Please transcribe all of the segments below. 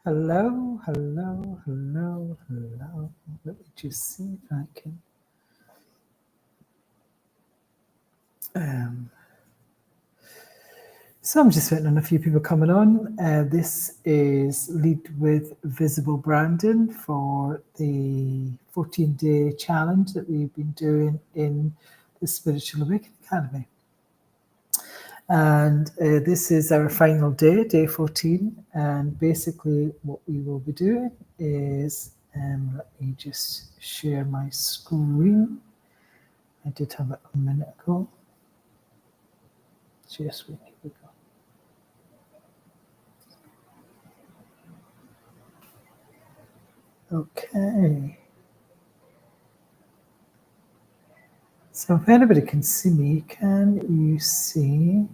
Hello, hello, hello, hello. Let me just see if I can. So I'm just waiting on a few people coming on. This is Lead with Visible Branding for the 14-day challenge that we've been doing in the Spiritual Awakening Academy. And this is our final day, day 14. And basically what we will be doing is, let me just share my screen. I did have it a minute ago. Just wait, here we go. Okay. So if anybody can see me, can you see?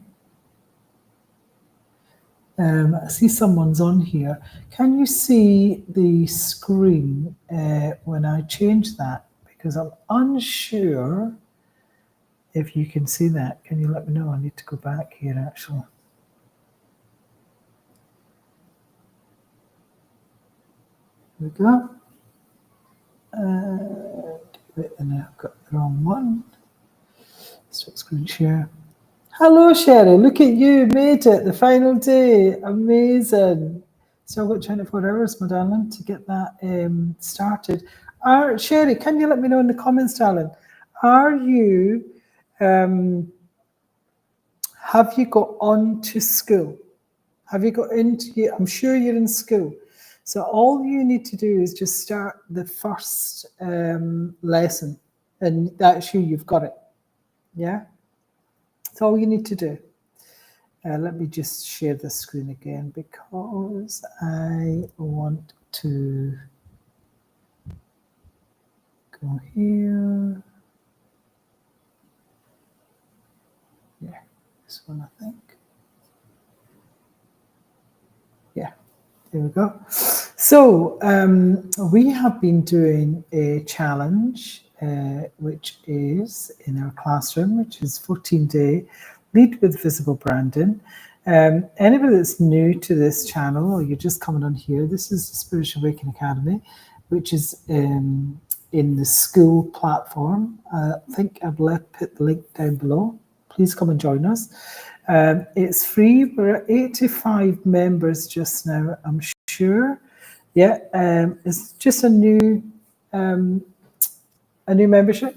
I see someone's on here. Can you see the screen when I change that? Because I'm unsure if you can see that. Can you let me know? I need to go back here actually. Here we go. And I've got the wrong one. Stop screen share. Hello, Sherry. Look at you. Made it. The final day. Amazing. Still got 24 hours, my darling, to get that started. Sherry, can you let me know in the comments, darling? Are you, have you got on to school? Have you got into, I'm sure you're in school. So all you need to do is just start the first lesson, and that's you, you've got it. Yeah? That's all you need to do. Let me just share the screen again because I want to go here. Yeah, this one I think. Yeah, there we go. So we have been doing a challenge, which is in our classroom, which is 14-day Lead with Visible Branding. Anybody that's new to this channel or you're just coming on here, this is the Spiritual Awakening Academy, which is in the school platform. I think I've put the link down below. Please come and join us. It's free. We're at 85 members just now, I'm sure. Yeah, it's just a new membership.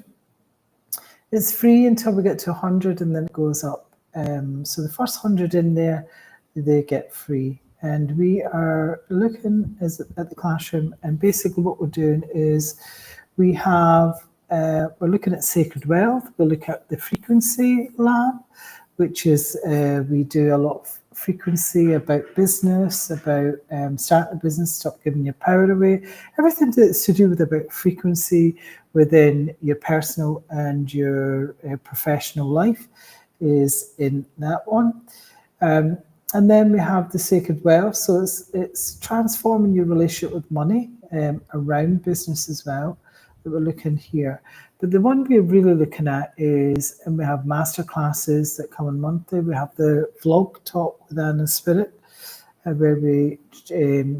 It's free until we get to 100 and then it goes up. So the first 100 in there, they get free. And we are looking at the classroom, and basically what we're doing is we have, we're looking at sacred wealth. We'll look at the frequency lab, which is, we do a lot of frequency about business, about starting a business, stop giving your power away, everything that's to do with about frequency within your personal and your professional life is in that one. And then we have the sacred wealth. So it's transforming your relationship with money around business as well, that we're looking here. But the one we're really looking at is, and we have master classes that come on monthly. We have the vlog talk with Anna Spirit, where we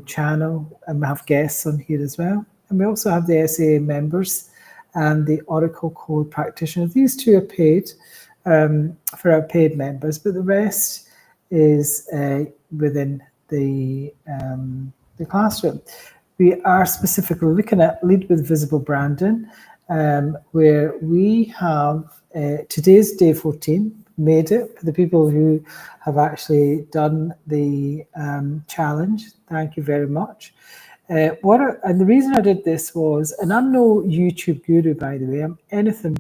channel, and we have guests on here as well. And we also have the SAA members and the Oracle Code practitioners. These two are paid for our paid members, but the rest is within the classroom. We are specifically looking at Lead with Visible Branding, where we have today's day 14, made it for the people who have actually done the challenge. Thank you very much. And the reason I did this was, and I'm no YouTube guru, by the way, I'm anything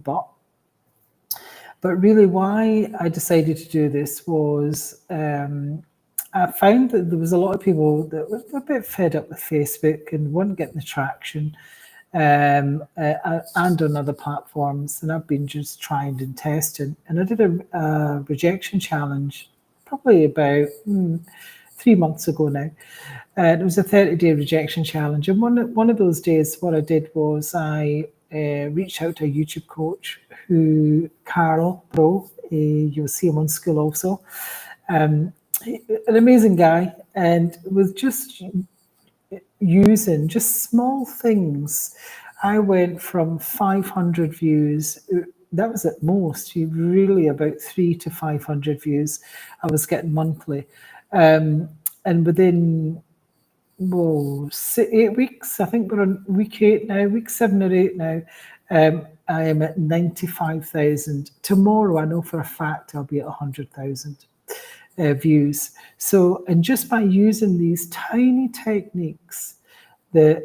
but really why I decided to do this was I found that there was a lot of people that were a bit fed up with Facebook and weren't getting the traction and on other platforms. And I've been just trying and testing. And I did a rejection challenge probably about 3 months ago now. And it was a 30-day rejection challenge. And one of those days, what I did was I reached out to a YouTube coach Carl Bro, you'll see him on school also. An amazing guy, and was just using just small things. I went from 500 views, that was at most, really about 300 to 500 views I was getting monthly. And within, 8 weeks, I think we're on week 8 now, week 7 or 8 now, I am at 95,000. Tomorrow, I know for a fact I'll be at 100,000 views. So, and just by using these tiny techniques that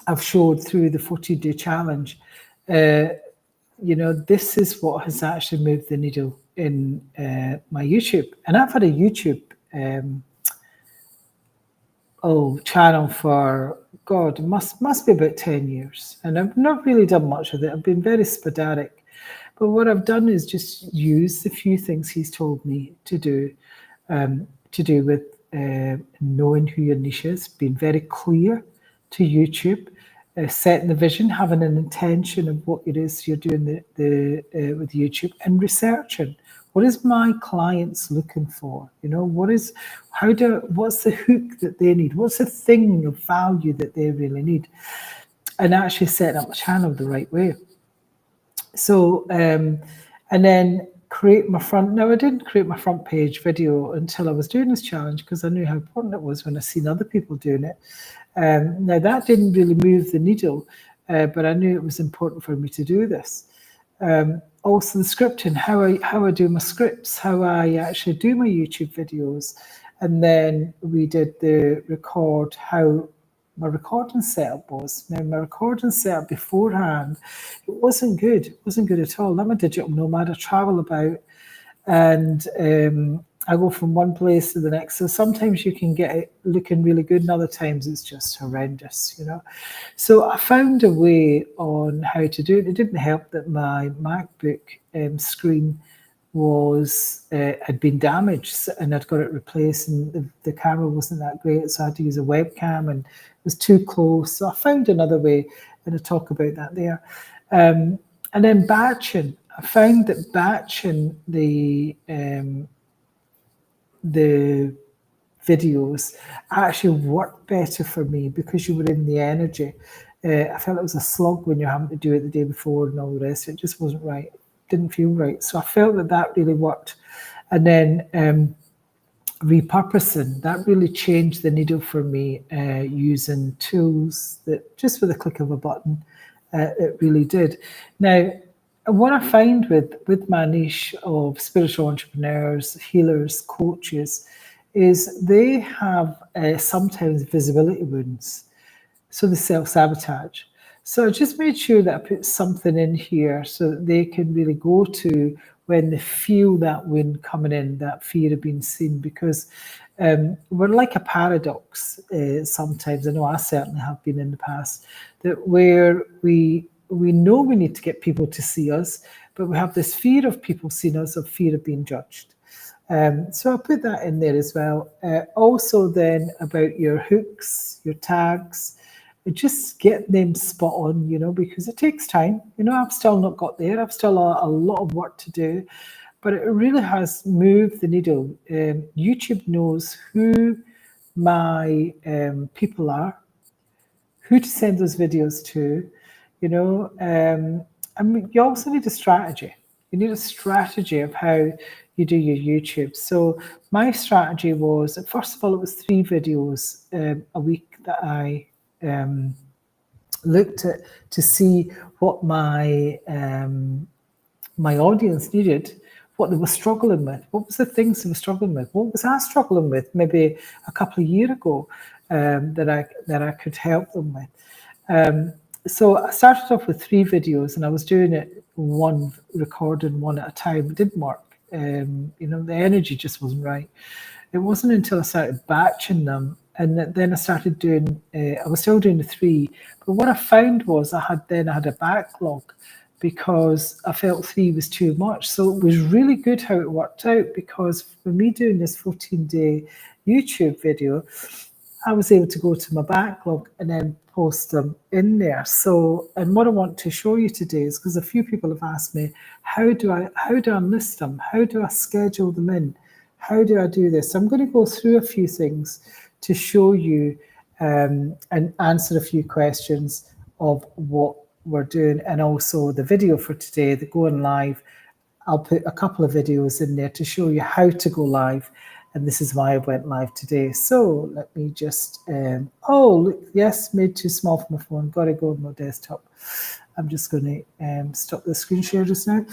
I've showed through the 14-day challenge, this is what has actually moved the needle in my YouTube. And I've had a YouTube channel for, God, it must be about 10 years. And I've not really done much with it. I've been very sporadic. But what I've done is just use the few things he's told me to do with knowing who your niche is, being very clear to YouTube, setting the vision, having an intention of what it is you're doing with YouTube, and researching. What is my clients looking for? What's the hook that they need? What's the thing of value that they really need? And actually setting up my channel the right way. So, and then create my front. Now, I didn't create my front page video until I was doing this challenge because I knew how important it was when I seen other people doing it. Now, that didn't really move the needle, but I knew it was important for me to do this. Also, the scripting, how I do my scripts, how I actually do my YouTube videos. And then we did the record, how my recording setup was. Now, my recording setup beforehand, it wasn't good. It wasn't good at all. I'm a digital nomad. I travel about, and I go from one place to the next. So sometimes you can get it looking really good, and other times it's just horrendous, So I found a way on how to do it. It didn't help that my MacBook screen had been damaged, and I'd got it replaced, and the camera wasn't that great, so I had to use a webcam, and it was too close. So I found another way, and I'll talk about that there. And then batching. I found that batching the videos actually worked better for me because you were in the energy. I felt it was a slog when you're having to do it the day before and all the rest. It just wasn't right. Didn't feel right. So I felt that really worked. And then repurposing, that really changed the needle for me, using tools that just with a click of a button, it really did. Now, what I find with my niche of spiritual entrepreneurs, healers, coaches, is they have sometimes visibility wounds. So they self-sabotage. So I just made sure that I put something in here so that they can really go to when they feel that wound coming in, that fear of being seen, because we're like a paradox sometimes. I know I certainly have been in the past, that where we know we need to get people to see us, but we have this fear of people seeing us, of fear of being judged. So I'll put that in there as well. Also then about your hooks, your tags, just get them spot on, because it takes time. I've still not got there. I've still a lot of work to do, but it really has moved the needle. YouTube knows who my people are, who to send those videos to, you also need a strategy. You need a strategy of how you do your YouTube. So my strategy was, first of all, it was 3 videos a week that I looked at to see what my my audience needed, what they were struggling with, what was the things they were struggling with, what was I struggling with maybe a couple of years ago that I could help them with. So I started off with 3 videos, and I was doing it recording one at a time. It didn't work. The energy just wasn't right. It wasn't until I started batching them, and then I started doing, I was still doing the 3, but what I found was I had a backlog because I felt 3 was too much. So it was really good how it worked out, because for me doing this 14-day YouTube video, I was able to go to my backlog and then post them in there. So, and what I want to show you today is, because a few people have asked me, how do I list them? How do I schedule them in? How do I do this? So I'm going to go through a few things to show you and answer a few questions of what we're doing, and also the video for today, the going live. I'll put a couple of videos in there to show you how to go live, and this is why I went live today. So let me just, oh, look, yes, made too small for my phone, got to go on my desktop. I'm just going to stop the screen share just now.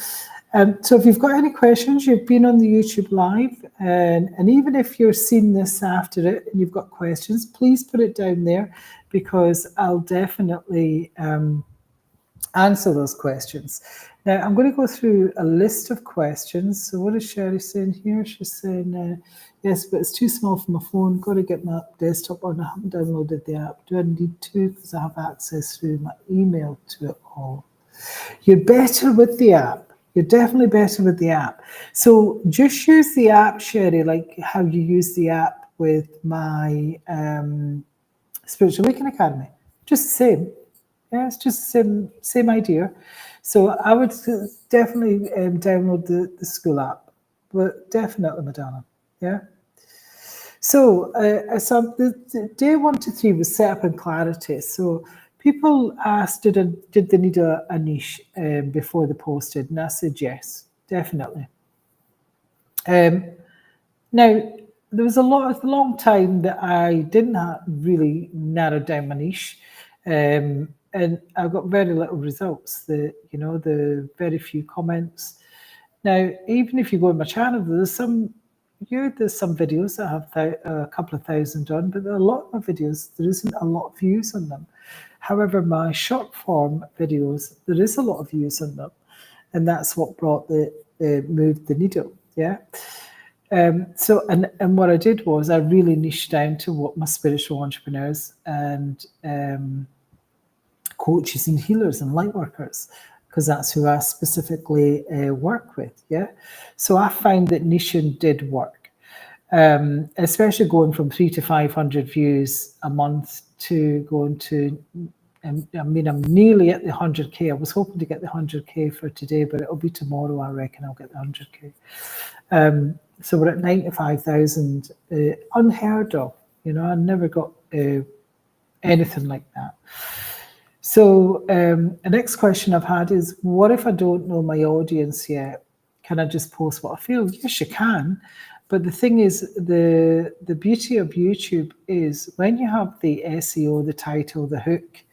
So if you've got any questions, you've been on the YouTube live, and even if you're seeing this after it and you've got questions, please put it down there, because I'll definitely answer those questions. Now, I'm going to go through a list of questions. So what is Sherry saying here? She's saying, yes, but it's too small for my phone. Got to get my desktop on. I haven't downloaded the app. Do I need to? Because I have access through my email to it all. You're better with the app. You're definitely better with the app. So just use the app, Sherry, like how you use the app with my Spiritual Awakening Academy. Just the same. Yeah, it's just the same idea. So I would definitely download the school app, but definitely Madonna. Yeah. So, so the day 1 to 3 was setup and clarity. So people asked, did they need a niche before they posted? And I said yes, definitely. Now, there was a long time that I didn't really narrow down my niche. And I got very little results. The very few comments. Now, even if you go on my channel, there's some videos that have a couple of thousand on, but there are a lot of my videos, there isn't a lot of views on them. However, my short form videos, there is a lot of views on them, and that's what brought moved the needle. Yeah. So what I did was I really niched down to what my spiritual entrepreneurs and coaches and healers and light workers, because that's who I specifically work with. Yeah. So I found that niching did work, especially going from 300 to 500 views a month to going to, I mean, I'm nearly at the 100K. I was hoping to get the 100K for today, but it'll be tomorrow. I reckon I'll get the 100K. So we're at 95,000, unheard of. I never got anything like that. So the next question I've had is, what if I don't know my audience yet? Can I just post what I feel? Yes, you can. But the thing is, the beauty of YouTube is when you have the SEO, the title, the hook,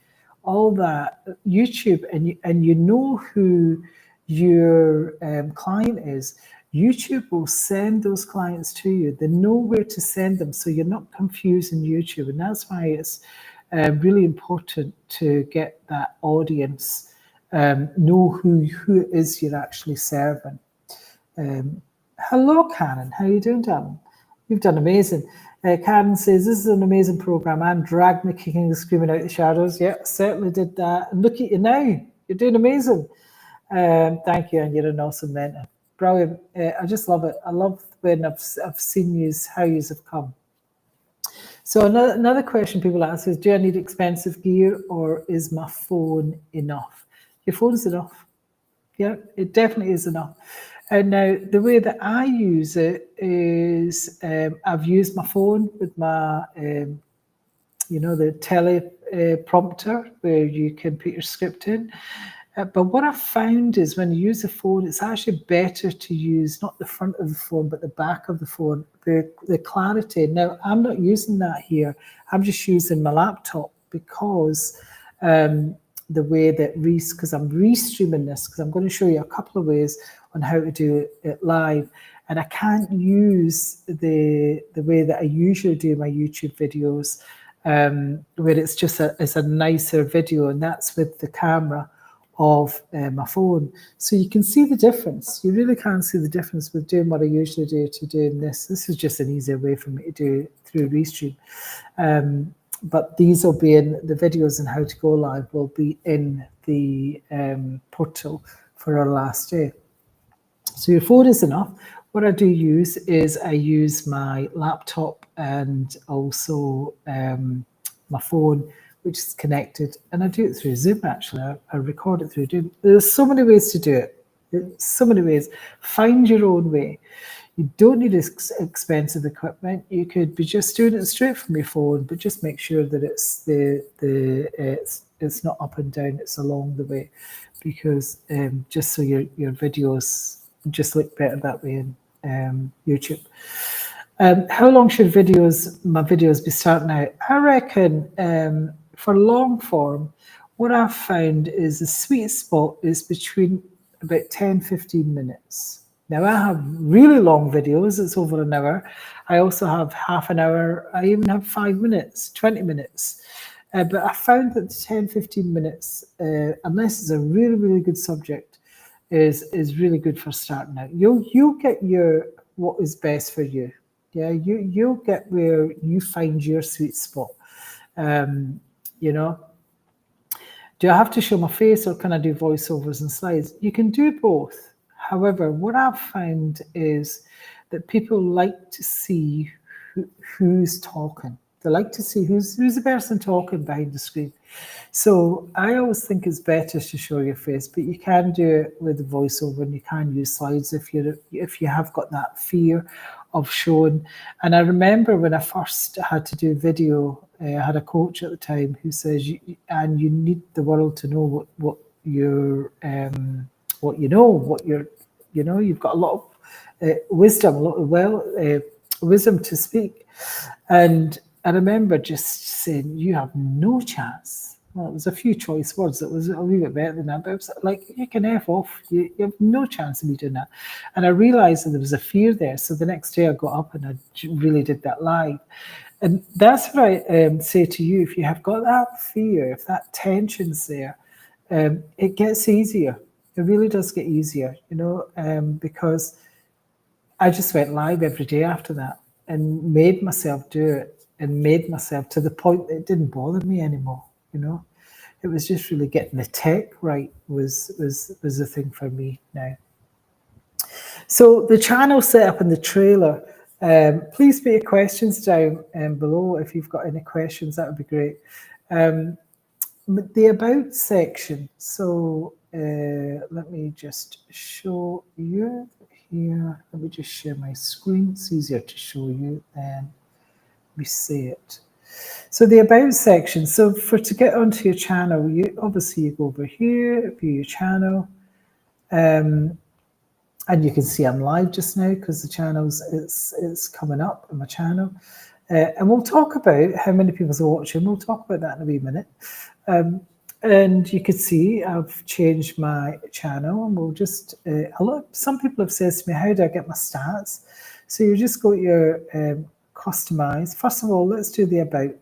all that, YouTube, and you know who your client is, YouTube will send those clients to you. They know where to send them, so you're not confusing YouTube. And that's why it's really important to get that audience, know who it is you're actually serving. Hello, Karen. How are you doing, darling? You've done amazing. Karen says, this is an amazing program. And dragged me kicking and screaming out the shadows. Yeah, certainly did that. And look at you now. You're doing amazing. Thank you, and you're an awesome mentor. Brilliant. I just love it. I love when I've seen you, how you have come. So another question people ask is, do I need expensive gear, or is my phone enough? Your phone is enough. Yeah, it definitely is enough. And now the way that I use it is I've used my phone with my, the teleprompter where you can put your script in. But what I've found is when you use the phone, it's actually better to use not the front of the phone, but the back of the phone, the clarity. Now, I'm not using that here. I'm just using my laptop because the way that because I'm restreaming this, because I'm going to show you a couple of ways on how to do it live. And I can't use the way that I usually do my YouTube videos, where it's just it's a nicer video, and that's with the camera of my phone. So you can see the difference. You really can see the difference with doing what I usually do to doing this. This is just an easier way for me to do it through Restream. But these will be in the videos and how to go live will be in the portal for our last day. So your phone is enough. What I do use is I use my laptop and also my phone, which is connected, and I do it through Zoom. Actually, I record it through Zoom. There's so many ways to do it. There's so many ways. Find your own way. You don't need expensive equipment. You could be just doing it straight from your phone, but just make sure that it's not up and down. It's along the way, because just so your videos just look better that way in YouTube. How long should my videos be starting out? I reckon for long form, what I've found is the sweet spot is between about 10-15 minutes. Now, I have really long videos, it's over an hour. I also have half an hour, I even have 5 minutes, 20 minutes. But I found that 10-15 minutes, unless it's a really, really good subject, is really good for starting out. You'll get what is best for you. Yeah, you'll get where you find your sweet spot. You know, do I have to show my face, or can I do voiceovers and slides? You can do both. However, what I've found is that people like to see who's talking. They like to see who's the person talking behind the screen. So I always think it's better to show your face, but you can do it with a voiceover, and you can use slides if you have got that fear of showing. And I remember when I first had to do video, I had a coach at the time who says, you need the world to know what you've got a lot of wisdom to speak. And I remember just saying, you have no chance. Well, it was a few choice words that was a wee bit better than that, but it was like, you can F off. You have no chance of me doing that. And I realized that there was a fear there. So the next day I got up and I really did that live. And that's what I say to you. If you have got that fear, if that tension's there, it gets easier. It really does get easier, because I just went live every day after that and made myself do it, and made myself to the point that it didn't bother me anymore. It was just really getting the tech right was the thing for me now. So the channel setup and the trailer. Please put your questions down below if you've got any questions. That would be great. The about section. So let me just show you here. Let me just share my screen. It's easier to show you than we see it. So the about section. So to get onto your channel, you go over here, view your channel, and you can see I'm live just now because the channel's it's coming up on my channel. And we'll talk about how many people are watching. We'll talk about that in a wee minute. And you can see I've changed my channel, and we'll just some people have said to me, how do I get my stats? So you just go to your customize. First of all, let's do the about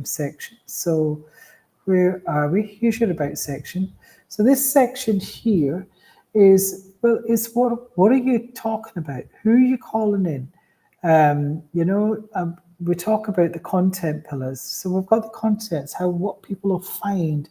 section. So where are we? Here's your about section. So this section here is what are you talking about? Who are you calling in? We talk about the content pillars. So we've got the contents, what people will find.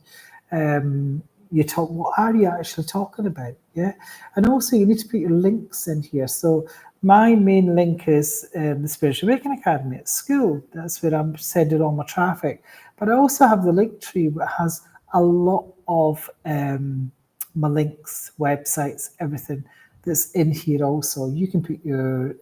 What are you actually talking about? Yeah, and also you need to put your links in here. So my main link is the Spiritual Awakening Academy at school. That's where I'm sending all my traffic. But I also have the link tree that has a lot of my links, websites, everything that's in here also. You can put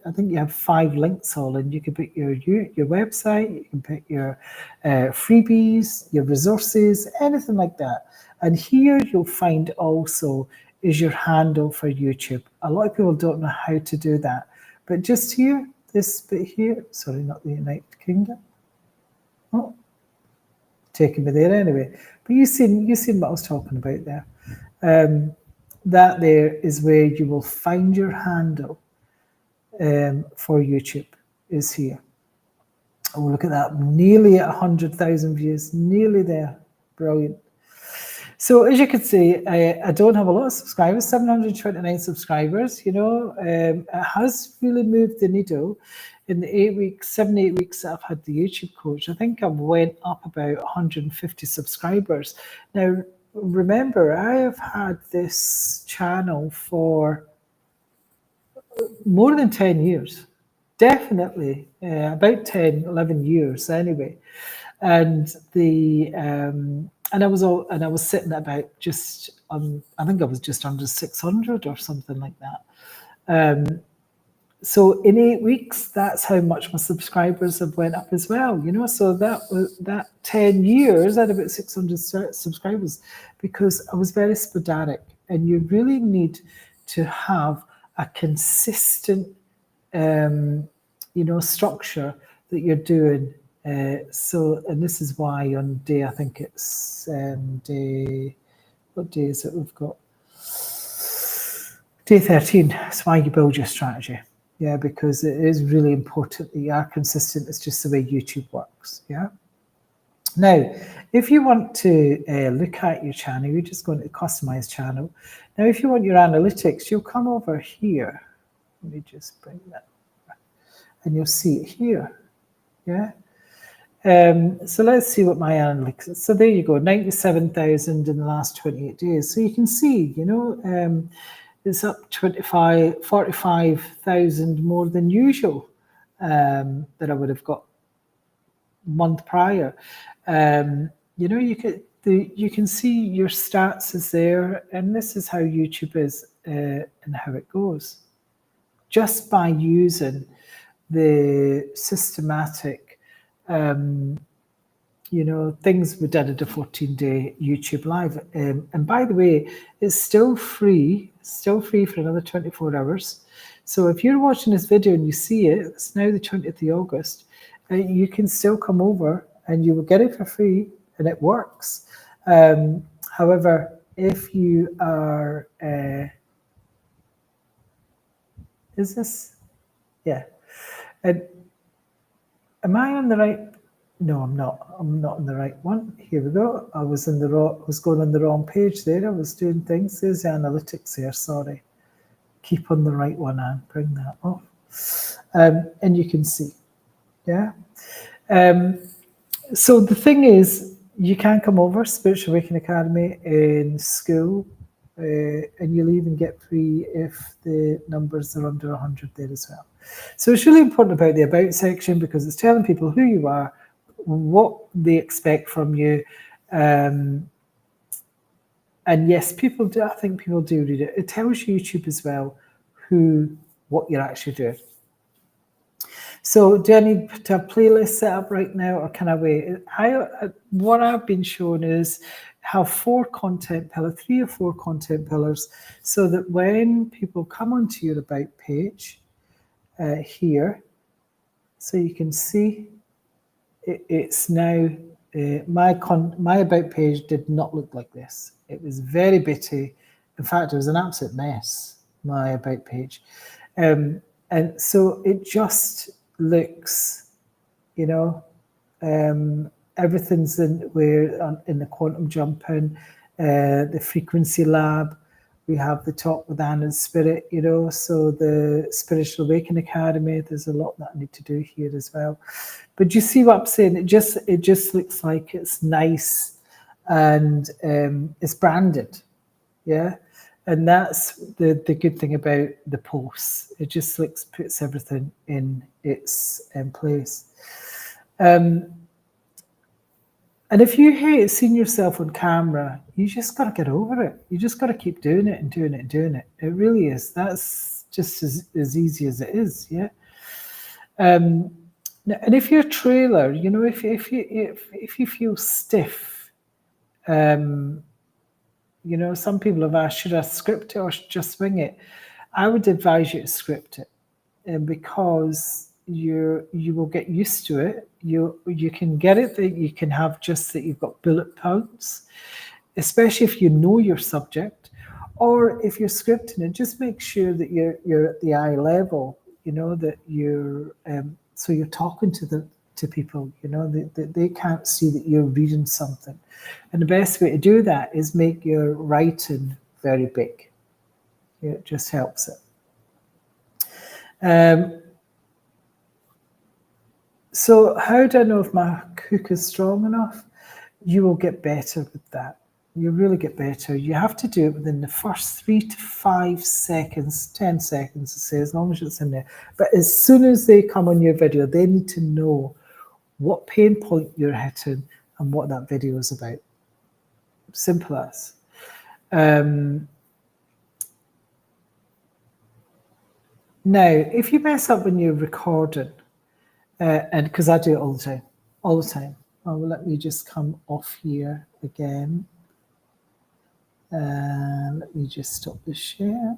I think you have 5 links all in. You can put your website, you can put your freebies, your resources, anything like that. And here you'll find also is your handle for YouTube. A lot of people don't know how to do that. But just here, this bit here, sorry, not the United Kingdom. Oh, taking me there anyway. But you seen what I was talking about there. That there is where you will find your handle for YouTube is here. Oh, look at that, nearly at 100,000 views, nearly there, brilliant. So as you can see, I don't have a lot of subscribers, 729 subscribers, it has really moved the needle. In the 7-8 weeks that I've had the YouTube coach, I think I've went up about 150 subscribers. Now, remember, I have had this channel for more than 10 years, definitely about 10, 11 years anyway. And I was sitting at about I think I was just under 600 or something like that. So in 8 weeks, that's how much my subscribers have went up as well, you know. So that 10 years, I had about 600 subscribers because I was very sporadic, and you really need to have a consistent, you know, structure that you're doing. So, and this is why on day, I think it's day, what day is it we've got? Day 13, that's why you build your strategy. Yeah, because it is really important that you are consistent. It's just the way YouTube works. Yeah. Now, if you want to look at your channel, you're just going to customize channel. Now, if you want your analytics, you'll come over here. Let me just bring that, and you'll see it here. Yeah. So let's see what my analytics is. So there you go, 97,000 in the last 28 days. So you can see, you know, it's up 45,000 more than usual that I would have got month prior. You know, you can see your stats is there, and this is how YouTube is and how it goes. Just by using the systematic, you know, things we did at a 14-day YouTube live. And by the way, it's still free for another 24 hours. So if you're watching this video and you see it, it's now the 20th of August, you can still come over and you will get it for free, and it works. However, if you are, is this, yeah. Am I on the right? No, I'm not. I'm not on the right one. Here we go. I was going on the wrong page there. I was doing things. There's the analytics there. Sorry. Keep on the right one and bring that off. And you can see. Yeah. So the thing is, you can come over Spiritual Awakening Academy in school, and you'll even get free if the numbers are under 100 there as well. So it's really important about the About section, because it's telling people who you are, what they expect from you. And yes, people do, I think people do read it. It tells YouTube as well what you're actually doing. So do I need to have playlists set up right now, or can I wait? What I've been shown is have 3 or 4 content pillars, so that when people come onto your About page here, so you can see it's now, my About page did not look like this. It was very bitty. In fact, it was an absolute mess, my About page. And so it just looks, you know, everything's in the quantum jumping, the frequency lab. We have the talk with Anna's spirit, you know, so the Spiritual Awakening Academy, there's a lot that I need to do here as well. But you see what I'm saying? It just looks like it's nice, and it's branded. Yeah. And that's the good thing about the posts. It just puts everything in its place. And if you hate seeing yourself on camera, you just got to get over it. You just got to keep doing it and doing it and doing it. It really is. That's just as easy as it is. Yeah. And if you're a trailer, you know, if you feel stiff, you know, some people have asked, should I script it or just wing it? I would advise you to script it, because you will get used to it. You can get it that you can have just that you've got bullet points, especially if you know your subject, or if you're scripting it, just make sure that you're at the eye level. You know, that you're so you're talking to people. You know, they can't see that you're reading something, and the best way to do that is make your writing very big. It just helps it. So how do I know if my hook is strong enough? You will get better with that. You really get better. You have to do it within the first 3 to 5 seconds, 10 seconds, to say, as long as it's in there. But as soon as they come on your video, they need to know what pain point you're hitting and what that video is about. Simple as. Now, if you mess up when you're recording, and because I do it all the time. Oh, well, let me just come off here again. Let me just stop the share.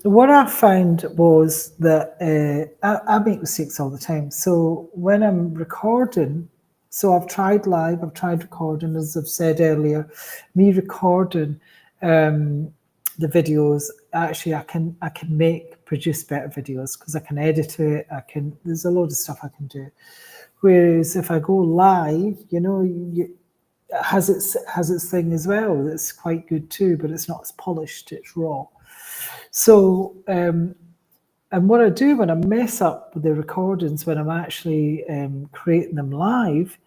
What I found was that I make mistakes all the time. So when I'm recording, so I've tried live, I've tried recording, as I've said earlier, me recording the videos, actually I can produce better videos because I can edit it, there's a load of stuff I can do. Whereas if I go live, it has its thing as well. That's quite good too, but it's not as polished, it's raw. So, and what I do when I mess up with the recordings, when I'm actually creating them live,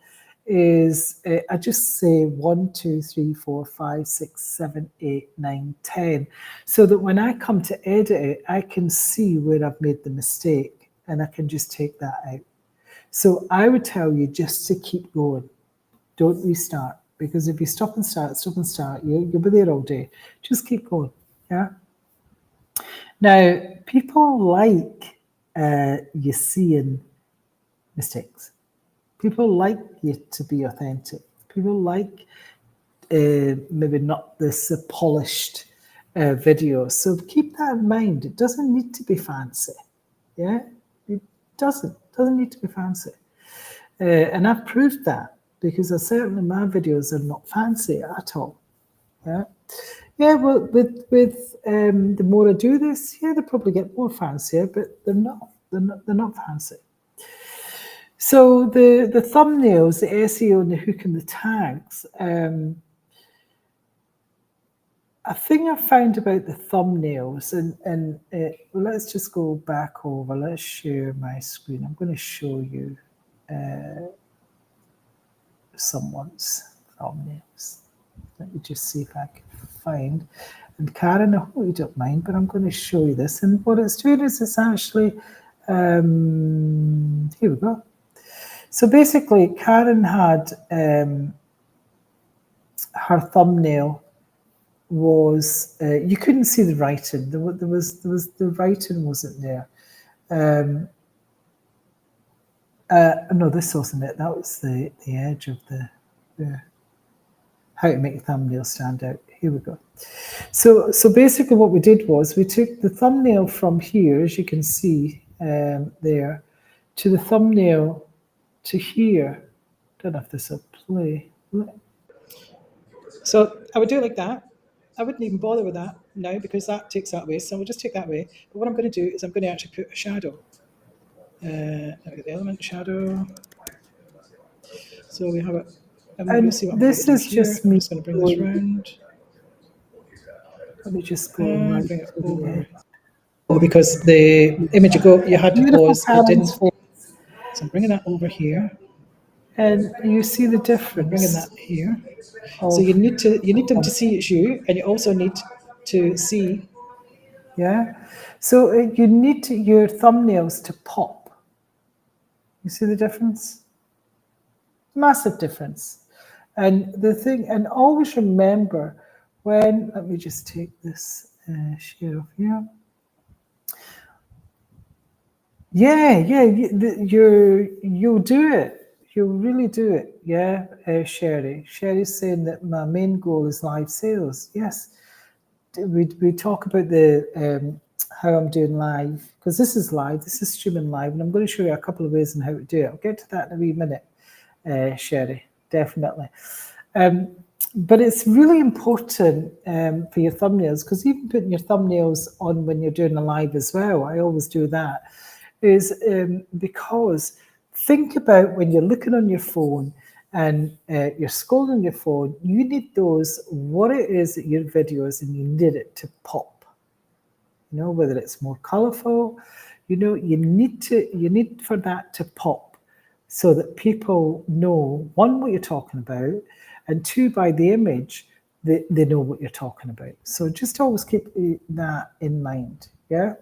is I just say 1, 2, 3, 4, 5, 6, 7, 8, 9, 10, so that when I come to edit it, I can see where I've made the mistake and I can just take that out. So I would tell you just to keep going. Don't restart, because if you stop and start, you'll be there all day. Just keep going, yeah? Now, people like you seeing mistakes. People like you to be authentic. People like maybe not this polished video. So keep that in mind. It doesn't need to be fancy. Yeah, it doesn't need to be fancy. And I've proved that, because certainly my videos are not fancy at all. Yeah. Yeah, well, with the more I do this, yeah, they probably get more fancier, but they're not. They're not fancy. So the thumbnails, the SEO, and the hook and the tags. A thing I found about the thumbnails, and let's just go back over. Let's share my screen. I'm going to show you someone's thumbnails. Let me just see if I can find. And Karen, I hope you don't mind, but I'm going to show you this. And what it's doing is it's actually, here we go. So basically, Karen had her thumbnail was, you couldn't see the writing. There was the writing wasn't there. No, this wasn't it. That was the edge of the how to make a thumbnail stand out. Here we go. So basically what we did was we took the thumbnail from here, as you can see there, to the thumbnail to here. Don't know if this will play. So I would do it like that. I wouldn't even bother with that now, because that takes that away. So we'll just take that away. But what I'm going to do is I'm going to actually put a shadow. The element shadow. So we have it. And see what this is just me. I'm just going to bring this round. Let me just go and bring it over. Oh, because the image you had was, it didn't. So I'm bringing that over here. And you see the difference. I'm bringing that here. So you need them to see it's you, and you also need to see. Yeah. So you need your thumbnails to pop. You see the difference? Massive difference. And the thing, and always remember when, let me just take this share off here. Yeah, you'll do it. You'll really do it. Yeah, Sherry. Sherry's saying that my main goal is live sales. Yes, we talk about the how I'm doing live, because this is live. This is streaming live, and I'm going to show you a couple of ways on how to do it. I'll get to that in a wee minute, Sherry. Definitely. But it's really important for your thumbnails, because even putting your thumbnails on when you're doing a live as well, I always do that, is because think about when you're looking on your phone and you're scrolling your phone, you need what it is that your video is, and you need it to pop. You know, whether it's more colorful, you need for that to pop, so that people know, one, what you're talking about, and two, by the image, they know what you're talking about. So just always keep that in mind, yeah?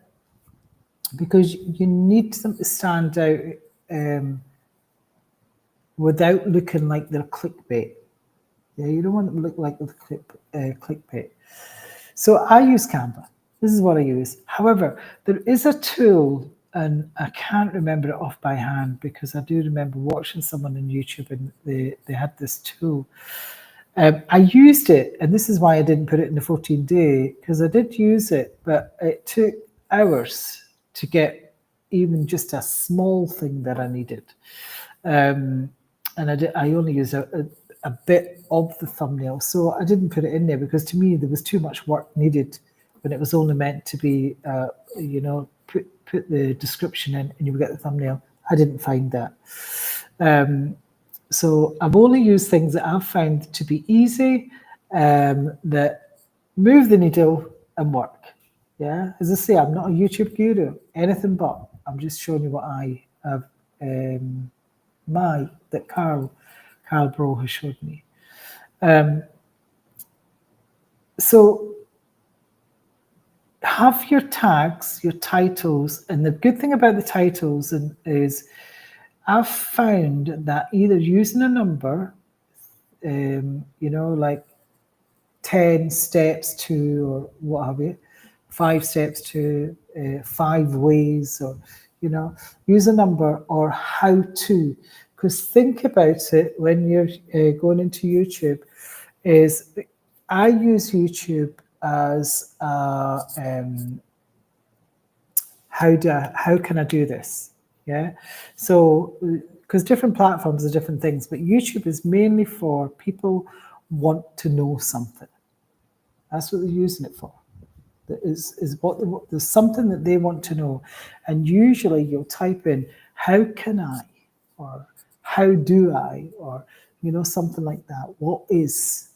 Because you need them to stand out without looking like they're clickbait. Yeah, you don't want them to look like they're clickbait. So I use Canva. This is what I use. However, there is a tool, and I can't remember it off by hand because I do remember watching someone on YouTube and they had this tool. I used it, and this is why I didn't put it in the 14-day, because I did use it, but it took hours to get even just a small thing that I needed. And I only used a bit of the thumbnail, so I didn't put it in there because to me there was too much work needed when it was only meant to be, put the description in and you would get the thumbnail. I didn't find that. So I've only used things that I've found to be easy, that move the needle and work. Yeah, as I say, I'm not a YouTube guru, anything but. I'm just showing you what I have, that Carl Bro has showed me. So have your tags, your titles, and the good thing about the titles is I've found that either using a number, like 10 steps to, or what have you, 5 steps to, 5 ways, or, use a number, or how to. Because think about it when you're going into YouTube, is I use YouTube as how can I do this? Yeah. So, because different platforms are different things, but YouTube is mainly for people want to know something. That's what they're using it for. There's something that they want to know. And usually you'll type in, how can I? Or how do I? Or, something like that. What is?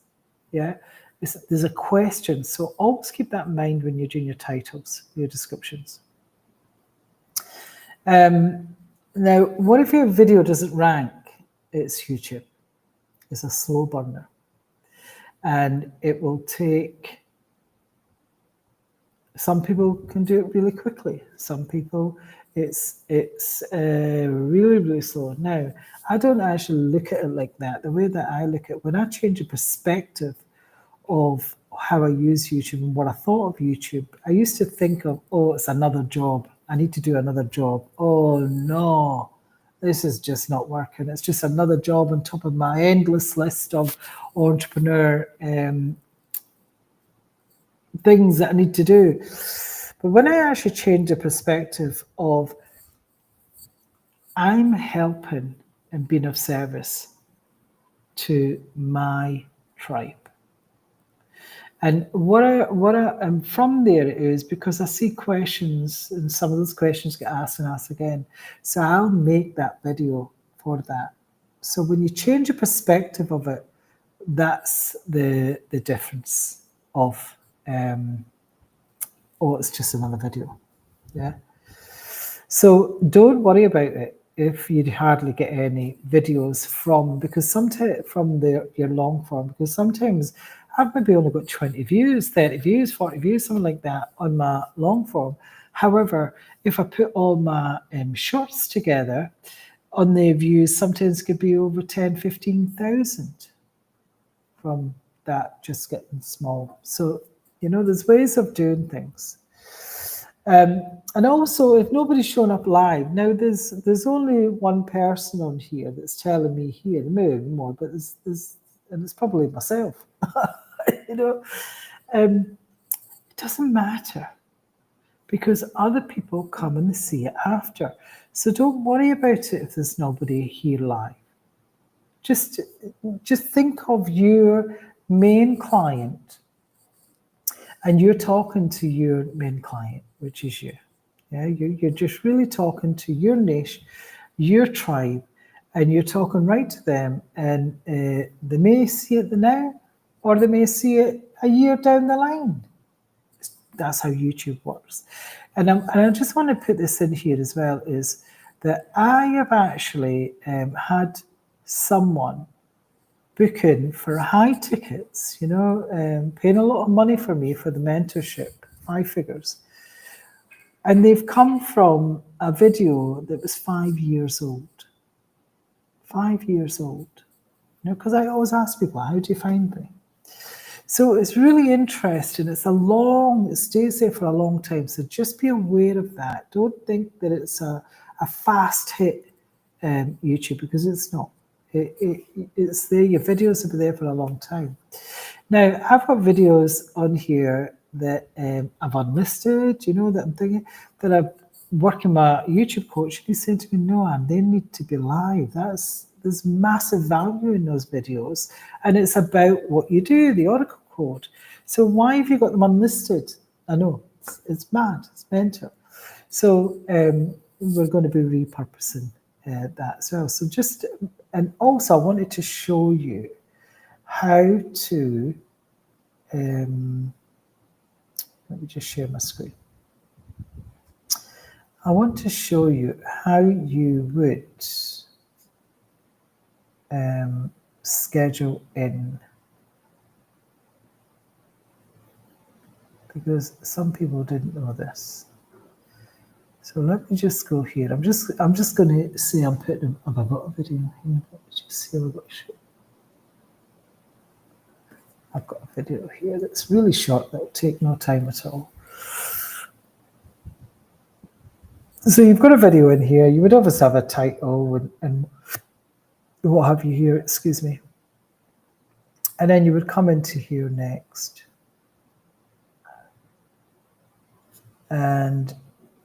Yeah. There's a question. So always keep that in mind when you're doing your titles, your descriptions. Now, what if your video doesn't rank? It's YouTube. It's a slow burner. And it will take, some people can do it really quickly. Some people, it's really, really slow. Now, I don't actually look at it like that. The way that I look at it, when I change a perspective of how I use YouTube and what I thought of YouTube, I used to think of, oh, it's another job. I need to do another job. Oh no, this is just not working. It's just another job on top of my endless list of entrepreneur things that I need to do. But when I actually change the perspective of I'm helping and being of service to my tribe. And and from there is because I see questions, and some of those questions get asked and asked again. So I'll make that video for that. So when you change the perspective of it, that's the difference of, oh, it's just another video. Yeah. So don't worry about it if you hardly get any videos because sometimes from your long form, because sometimes I've maybe only got 20 views, 30 views, 40 views, something like that on my long form. However, if I put all my shorts together, on the views sometimes could be over 10, 15,000 from that just getting small. So, there's ways of doing things. And also, if nobody's shown up live, now there's only one person on here that's telling me here, maybe more, but and it's probably myself. It doesn't matter because other people come and see it after. So don't worry about it if there's nobody here live. Just think of your main client, and you're talking to your main client, which is you. Yeah, you're just really talking to your niche, your tribe, and you're talking right to them. And they may see it now, or they may see it a year down the line. That's how YouTube works. And I just want to put this in here as well, is that I have actually had someone booking for high tickets, paying a lot of money for me for the mentorship, 5 figures. And they've come from a video that was 5 years old. 5 years old. Because I always ask people, how do you find me? So it's really interesting. It stays there for a long time. So just be aware of that. Don't think that it's a fast hit YouTube, because it's not. It's there. Your videos will be there for a long time. Now, I've got videos on here that I've unlisted, that I'm thinking that I'm working with a YouTube coach. He said to me, no, Anne, they need to be live. There's massive value in those videos, and it's about what you do, the Oracle code. So why have you got them unlisted? I know, it's mad, it's mental. So we're going to be repurposing that as well. So and also I wanted to show you how to, let me just share my screen. I want to show you how you would schedule in, because some people didn't know this. So let me just go here. I'm just going to say I've got a video here. Let me just see what I've got to show. I've got a video here that's really short, that'll take no time at all. So you've got a video in here. You would obviously have a title and what have you here, excuse me. And then you would come into here next. And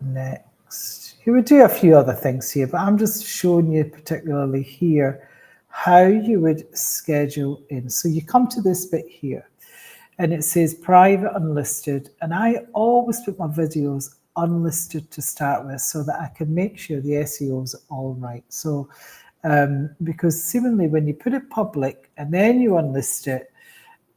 next. You would do a few other things here, but I'm just showing you particularly here how you would schedule in. So you come to this bit here and it says private unlisted, and I always put my videos unlisted to start with so that I can make sure the SEO is all right. So because seemingly when you put it public and then you unlist it,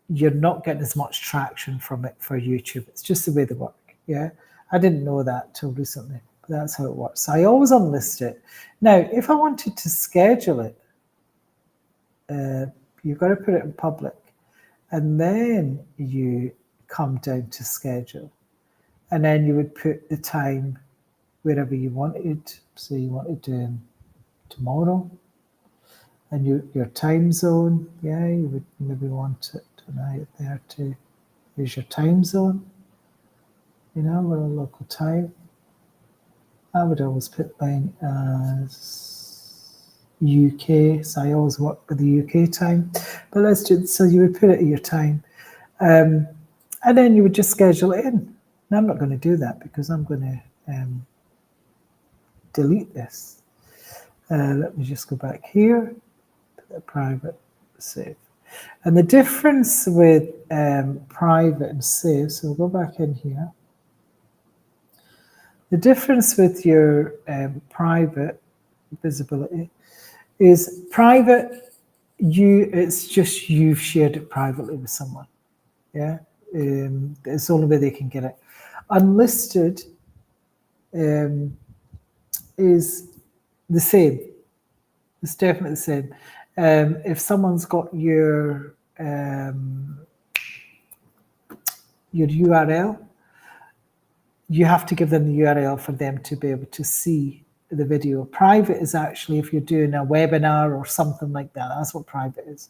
you're not getting as much traction from it for YouTube. It's just the way they work. Yeah, I didn't know that till recently, but that's how it works. So I always unlist it. Now, if I wanted to schedule it, you've got to put it in public, and then you come down to schedule, and then you would put the time wherever you wanted. So you wanted tomorrow, and your time zone. Yeah, you would maybe want it tonight there too. Here's your time zone. We're a local time. I would always put mine as UK, so I always work with the UK time. But let's do, so you would put it at your time, and then you would just schedule it in. Now I'm not going to do that because I'm going to delete this. Let me just go back here, put it private, save. And the difference with private and save, so we'll go back in here. The difference with your private visibility is private, it's just you've shared it privately with someone. Yeah, it's the only way they can get it. Unlisted is the same. It's definitely the same. If someone's got your URL, you have to give them the URL for them to be able to see the video. Private is actually if you're doing a webinar or something like that. That's what private is.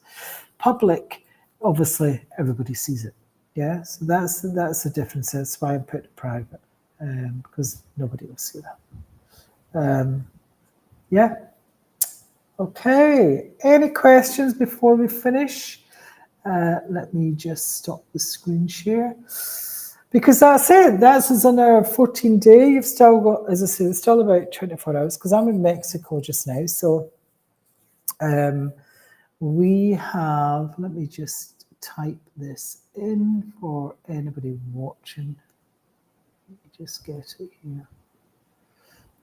Public, obviously, everybody sees it. Yeah, so that's the difference. That's why I put it private, because nobody will see that. Yeah. Okay. Any questions before we finish? Let me just stop the screen share. Because that's it. That's on our 14-day. You've still got, as I said, it's still about 24 hours because I'm in Mexico just now. So we have, let me just type this in for anybody watching. Let me just get it here.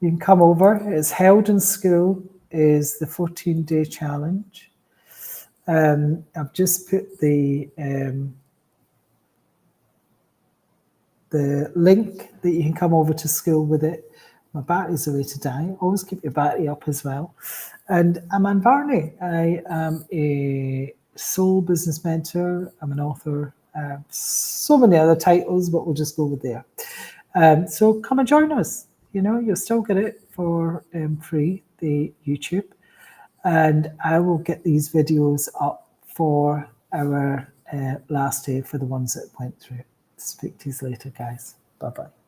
You can come over. It's held in school, is the 14-day challenge. I've just put the link that you can come over to school with it. My battery's away to die. Always keep your battery up as well. And I'm Anne Varney. I am a soul business mentor. I'm an author. So many other titles, but we'll just go with there. So come and join us. You'll still get it for free, the YouTube. And I will get these videos up for our last day for the ones that went through. Speak to you later, guys. Bye-bye.